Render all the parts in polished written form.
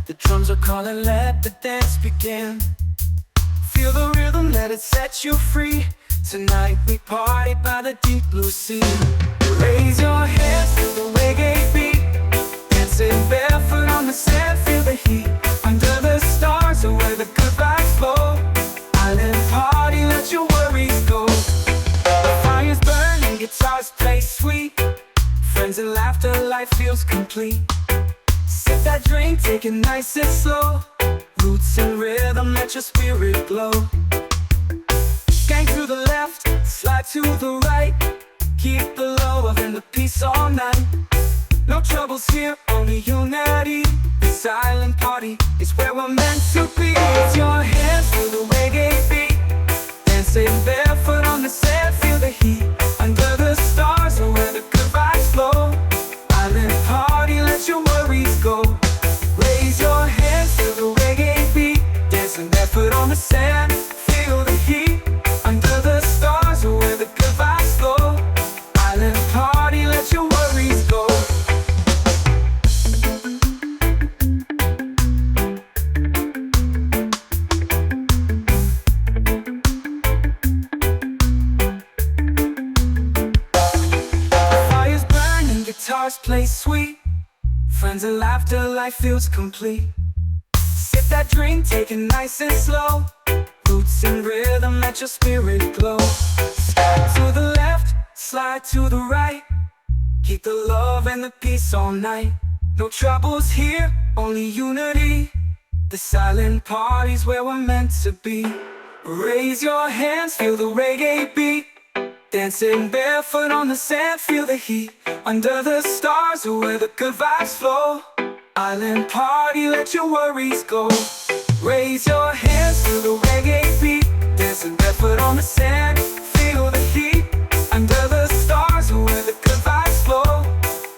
The drums are calling, let the dance begin. Feel the rhythm, let it set you free. Tonight we party by the deep blue sea. Raise your hands to the reggae beat. Dancing barefoot on the sand, feel the heat. Under the stars are where the good vibes flow. Island party, let your worries go. The fire's burning, guitars play sweet. Friends and laughter, life feels complete. Sip that drink, take it nice and slow. Roots and rhythm, let your spirit glow. Gang to the left, slide to the right. Keep the love and the peace all night. No troubles here, only unity. The silent party is where we're meant to be. Raise your hands to the reggae beat. Dancing barefoot on the sand, feel the heat. Under the stars are where the good vibes flow. Island party, let your worries go. Raise your hands to the reggae beat. Dancing barefoot on the sand, feel the heat. Under the stars are where the good vibes flow. Island party, let your worries go. Fires burn and guitars play sweet. Friends and laughter, life feels complete. Sip that drink, take it nice and slow. Roots and rhythm, let your spirit glow. Slide to the left, slide to the right. Keep the love and the peace all night. No troubles here, only unity. The silent party's where we're meant to be. Raise your hands, feel the reggae beat. Dancing barefoot on the sand, feel the heat. Under the stars are where the good vibes flow. Island party, let your worries go. Raise your hands to the reggae beat. Dancing barefoot on the sand, feel the heat. Under the stars are where the good vibes flow.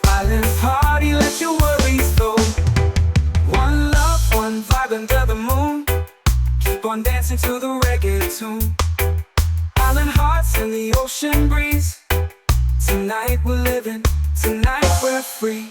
Island party, let your worries go. One love, one vibe under the moon. Keep on dancing to the reggae tune. Island hearts in the ocean breeze. Tonight we're living, tonight we're free.